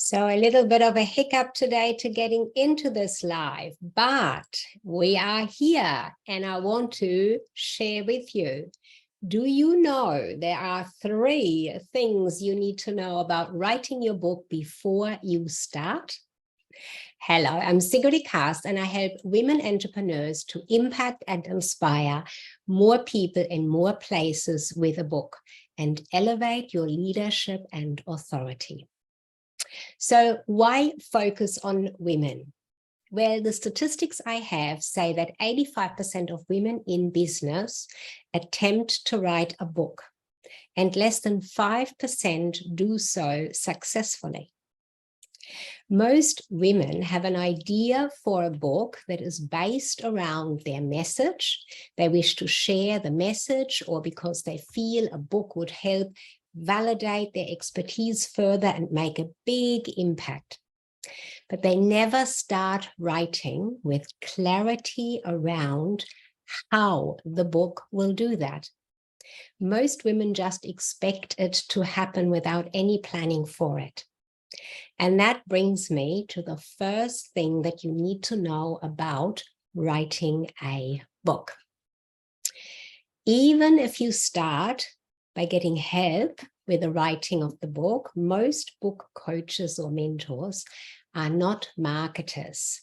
So a little bit of a hiccup today to getting into this live, but we are here and I want to share with you. Do you know there are 3 things you need to know about writing your book before you start? Hello, I'm Sigrid Kast and I help women entrepreneurs to impact and inspire more people in more places with a book and elevate your leadership and authority. So why focus on women? Well, the statistics I have say that 85% of women in business attempt to write a book, and less than 5% do so successfully. Most women have an idea for a book that is based around their message. They wish to share the message, or because they feel a book would help validate their expertise further and make a big impact. But they never start writing with clarity around how the book will do that. Most women just expect it to happen without any planning for it. And that brings me to the first thing that you need to know about writing a book. Even if you start by getting help with the writing of the book, most book coaches or mentors are not marketers.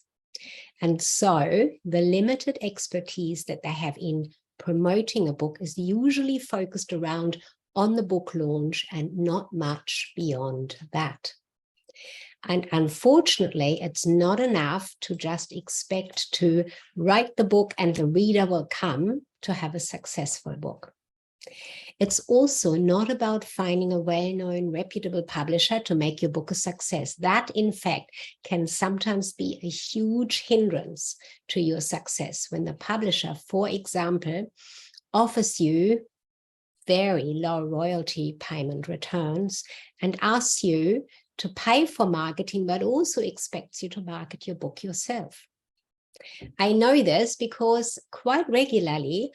And so the limited expertise that they have in promoting a book is usually focused around on the book launch and not much beyond that. And unfortunately, it's not enough to just expect to write the book and the reader will come to have a successful book. It's also not about finding a well-known, reputable publisher to make your book a success. That, in fact, can sometimes be a huge hindrance to your success when the publisher, for example, offers you very low royalty payment returns and asks you to pay for marketing, but also expects you to market your book yourself. I know this because quite regularly,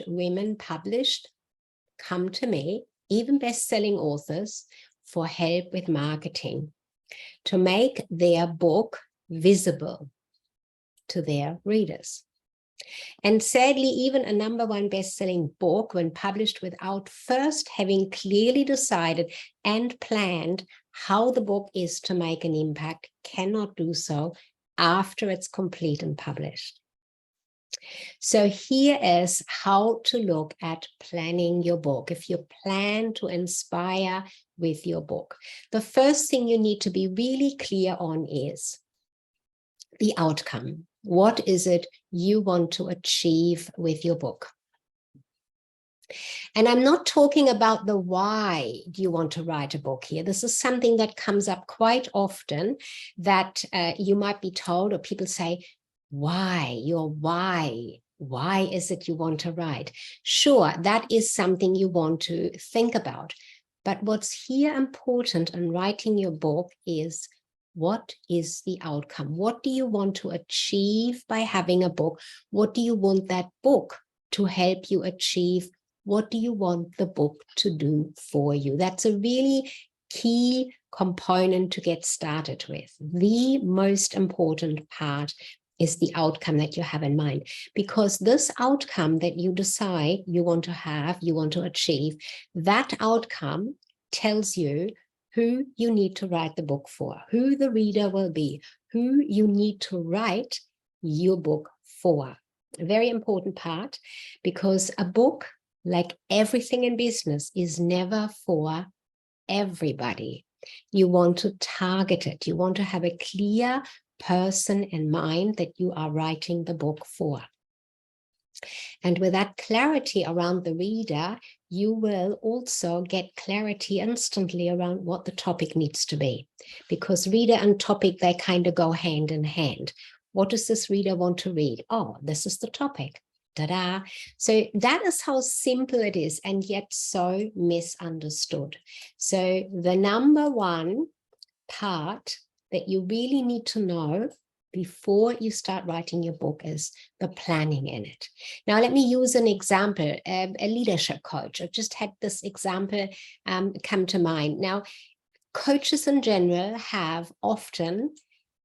women published come to me, even best-selling authors, for help with marketing to make their book visible to their readers. And sadly, even a #1 best-selling book, when published without first having clearly decided and planned how the book is to make an impact, cannot do so after it's complete and published. So here is how to look at planning your book. If you plan to inspire with your book, the first thing you need to be really clear on is the outcome. What is it you want to achieve with your book? And I'm not talking about the why do you want to write a book here. This is something that comes up quite often, that you might be told, or people say, why is it you want to write? Sure, that is something you want to think about. But what's here important in writing your book is, what is the outcome? What do you want to achieve by having a book? What do you want that book to help you achieve? What do you want the book to do for you? That's a really key component to get started with. The most important part is the outcome that you have in mind, because this outcome that you decide you want to have, you want to achieve, that outcome tells you who you need to write the book for, who the reader will be, who you need to write your book for. A very important part, because a book, like everything in business, is never for everybody. You want to target it. You want to have a clear person in mind that you are writing the book for. And with that clarity around the reader, you will also get clarity instantly around what the topic needs to be, because reader and topic, they kind of go hand in hand. What does this reader want to read? Oh, this is the topic. Ta-da. So that is how simple it is, and yet so misunderstood. So the #1 part that you really need to know before you start writing your book is the planning in it. Now, let me use an example, a leadership coach. I've just had this example come to mind. Now, coaches in general have often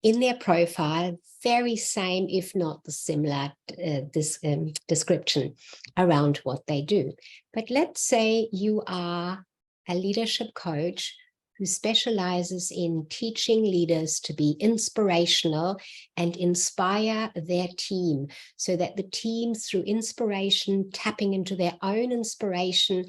in their profile very same, if not the similar description around what they do. But let's say you are a leadership coach who specializes in teaching leaders to be inspirational and inspire their team, so that the team, through inspiration, tapping into their own inspiration,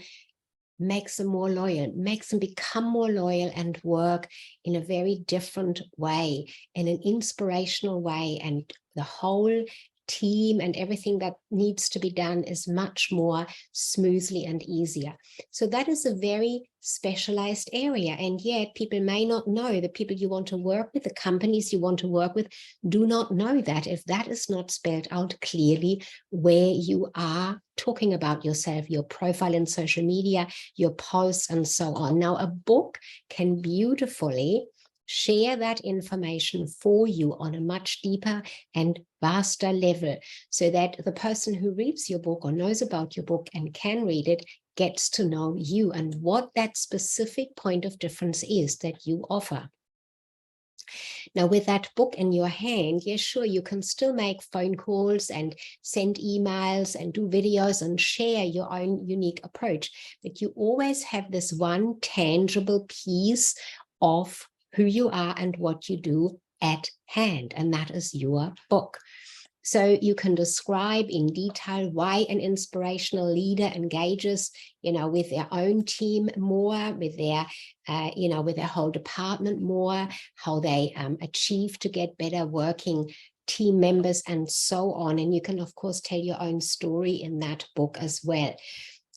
makes them more loyal, makes them become more loyal and work in a very different way, in an inspirational way, and the whole team and everything that needs to be done is much more smoothly and easier. So that is a very specialized area, and yet people may not know, the people you want to work with, the companies you want to work with, do not know that if that is not spelled out clearly where you are talking about yourself, your profile in social media, your posts, and so on. Now, a book can beautifully share that information for you on a much deeper and vaster level, so that the person who reads your book or knows about your book and can read it gets to know you and what that specific point of difference is that you offer. Now, with that book in your hand, yes, sure, you can still make phone calls and send emails and do videos and share your own unique approach, but you always have this one tangible piece of who you are and what you do at hand, and that is your book. So you can describe in detail why an inspirational leader engages, with their own team more, with their, with their whole department more, how they achieve to get better working team members, and so on. And you can, of course, tell your own story in that book as well.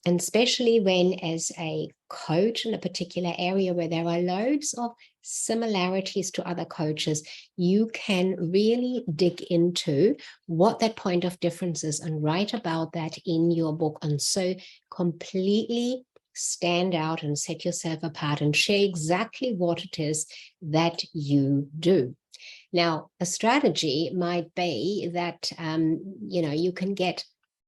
And especially when, as a coach in a particular area where there are loads of similarities to other coaches, you can really dig into what that point of difference is and write about that in your book, and so completely stand out and set yourself apart and share exactly what it is that you do. Now, a strategy might be that, you can get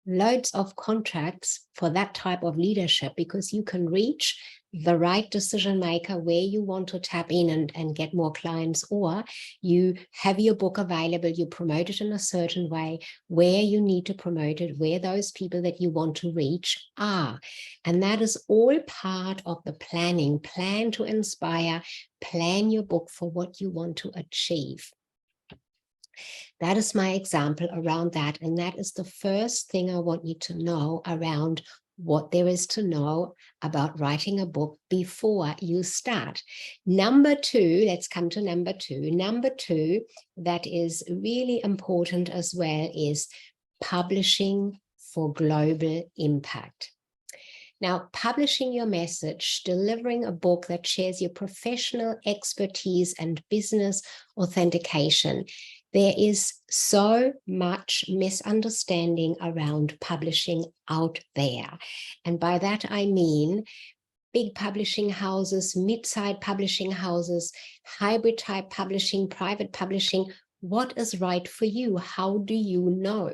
loads of contracts for that type of leadership, because you can reach the right decision maker where you want to tap in and get more clients, or you have your book available, you promote it in a certain way where you need to promote it, where those people that you want to reach are. And that is all part of the planning. Plan to inspire, plan your book for what you want to achieve. That is my example around that. And that is the first thing I want you to know around what there is to know about writing a book before you start. Number two, let's come to number two. Number two, that is really important as well, is publishing for global impact. Now, publishing your message, delivering a book that shares your professional expertise and business authentication. There is so much misunderstanding around publishing out there. And by that, I mean big publishing houses, mid-sized publishing houses, hybrid type publishing, private publishing. What is right for you? How do you know?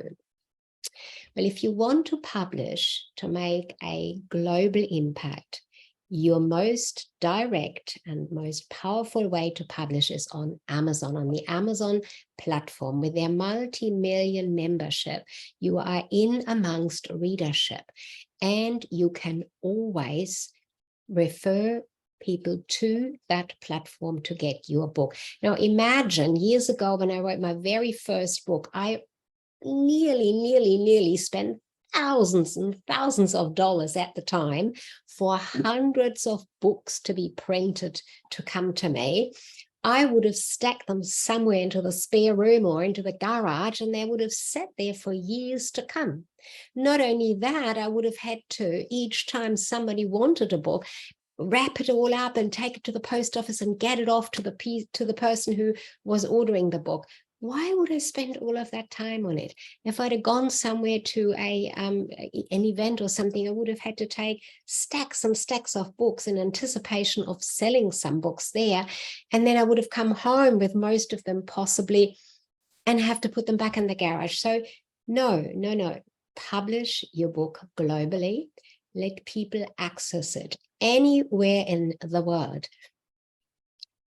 Well, if you want to publish to make a global impact, your most direct and most powerful way to publish is on Amazon, on the Amazon platform. With their multi-million membership, you are in amongst readership, and you can always refer people to that platform to get your book. Now, imagine years ago when I wrote my very first book, I nearly spent thousands and thousands of dollars at the time for hundreds of books to be printed to come to me. I would have stacked them somewhere into the spare room or into the garage, and they would have sat there for years to come. Not only that, I would have had to, each time somebody wanted a book, wrap it all up and take it to the post office and get it off to the person who was ordering the book. Why would I spend all of that time on it? If I'd have gone somewhere to an event or something, I would have had to take stacks and stacks of books in anticipation of selling some books there. And then I would have come home with most of them possibly and have to put them back in the garage. So no. Publish your book globally. Let people access it anywhere in the world.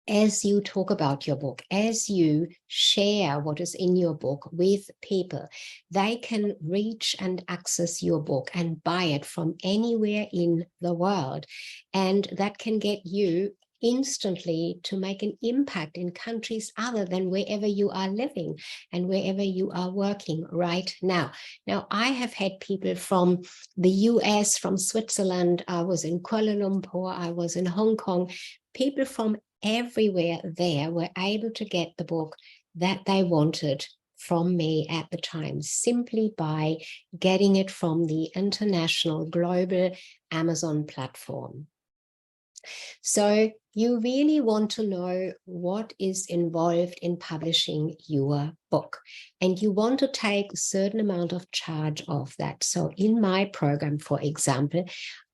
as you talk about your book, as you share what is in your book with people, they can reach and access your book and buy it from anywhere in the world. And that can get you instantly to make an impact in countries other than wherever you are living and wherever you are working right now. Now, I have had people from the US, from Switzerland, I was in Kuala Lumpur, I was in Hong Kong, people from everywhere there were able to get the book that they wanted from me at the time, simply by getting it from the international global Amazon platform. So you really want to know what is involved in publishing your book, and you want to take a certain amount of charge of that. So in my program, for example,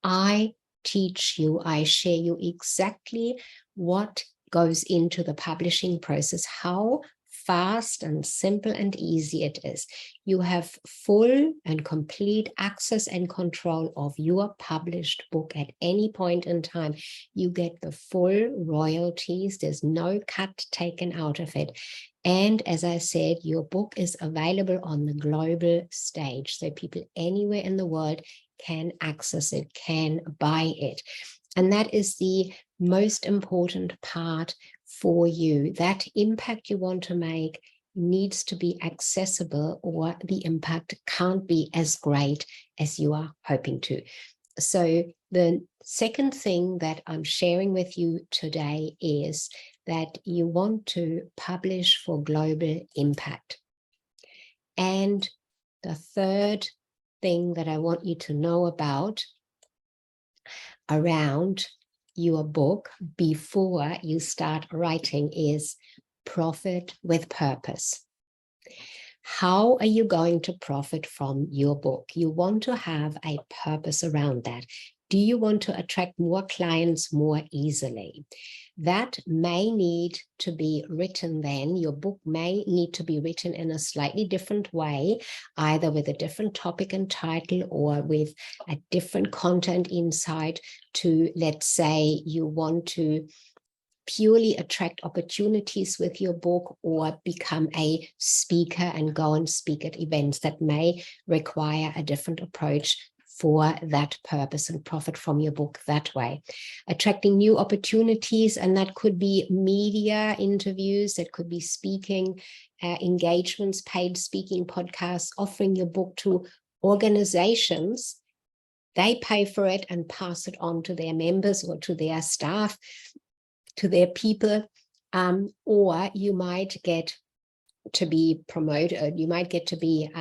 I teach you, I share you exactly what goes into the publishing process, how fast and simple and easy it is. You have full and complete access and control of your published book at any point in time. You get the full royalties. There's no cut taken out of it. And as I said, your book is available on the global stage. So people anywhere in the world can access it, can buy it. And that is the most important part for you. That impact you want to make needs to be accessible, or the impact can't be as great as you are hoping to. So the second thing that I'm sharing with you today is that you want to publish for global impact. And the third thing that I want you to know about around your book before you start writing is profit with purpose. How are you going to profit from your book? You want to have a purpose around that. Do you want to attract more clients more easily? That may need to be written then. Your book may need to be written in a slightly different way, either with a different topic and title or with a different content inside to, let's say, you want to purely attract opportunities with your book, or become a speaker and go and speak at events that may require a different approach for that purpose and profit from your book that way. Attracting new opportunities, and that could be media interviews, that could be speaking engagements, paid speaking podcasts, offering your book to organizations. They pay for it and pass it on to their members or to their staff, to their people, or you might get to be promoted, you might get to be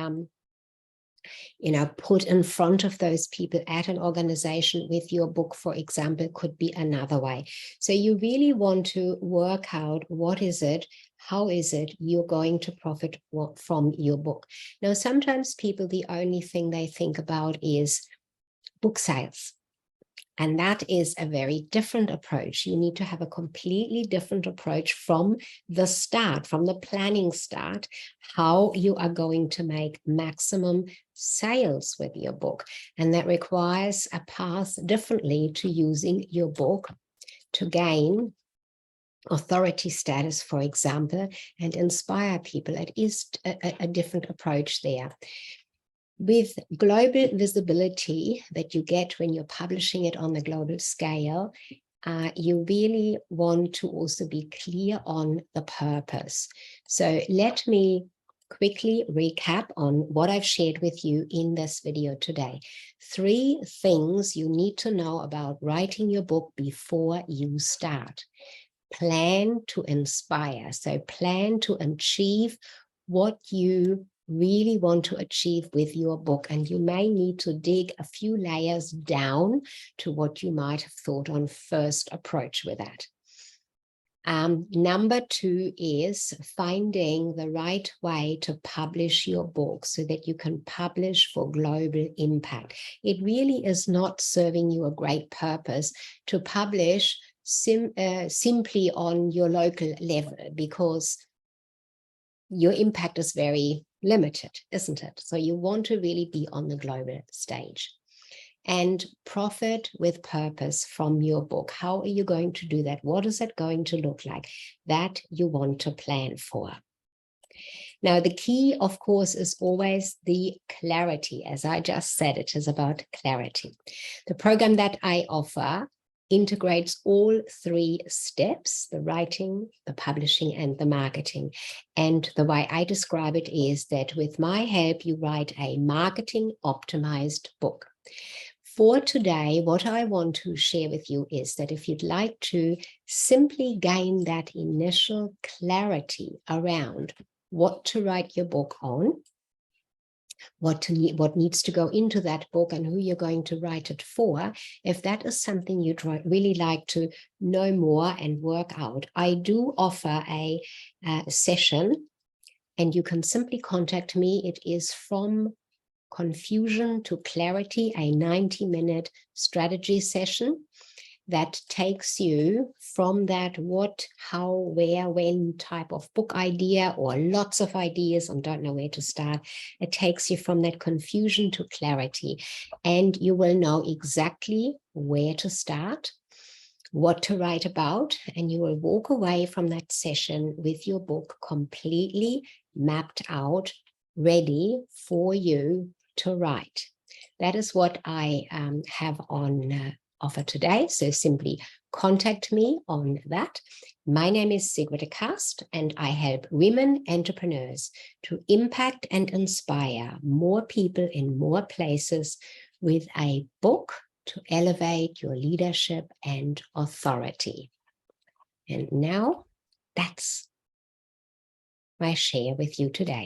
put in front of those people at an organization with your book, for example, could be another way. So you really want to work out what is it, how is it you're going to profit from your book. Now, sometimes people, the only thing they think about is book sales. And that is a very different approach. You need to have a completely different approach from the start, from the planning start, how you are going to make maximum sales with your book. And that requires a path differently to using your book to gain authority status, for example, and inspire people. It is a different approach there. With global visibility that you get when you're publishing it on the global scale, you really want to also be clear on the purpose. So let me quickly recap on what I've shared with you in this video today. 3 things you need to know about writing your book before you start. Plan to inspire. So plan to achieve what you really want to achieve with your book, and you may need to dig a few layers down to what you might have thought on first approach with that. Number 2 is finding the right way to publish your book so that you can publish for global impact. It really is not serving you a great purpose to publish simply on your local level, because your impact is very limited, isn't it? So you want to really be on the global stage. and profit with purpose from your book. How are you going to do that? What is it going to look like? That you want to plan for. Now, the key, of course, is always the clarity. As I just said, it is about clarity. The program that I offer integrates all 3 steps: the writing, the publishing, and the marketing. And the way I describe it is that with my help, you write a marketing optimized book. For today, what I want to share with you is that if you'd like to simply gain that initial clarity around what to write your book on, what needs to go into that book, and who you're going to write it for, if that is something you'd really like to know more and work out, I do offer a session, and you can simply contact me. It is From Confusion to Clarity, a 90-minute strategy session that takes you from that what, how, where, when type of book idea, or lots of ideas and don't know where to start. It takes you from that confusion to clarity, and you will know exactly where to start, what to write about, and you will walk away from that session with your book completely mapped out, ready for you to write. That is what I have on offer today. So simply contact me on that. My name is Sigrid Kast, and I help women entrepreneurs to impact and inspire more people in more places with a book to elevate your leadership and authority. And now that's my share with you today.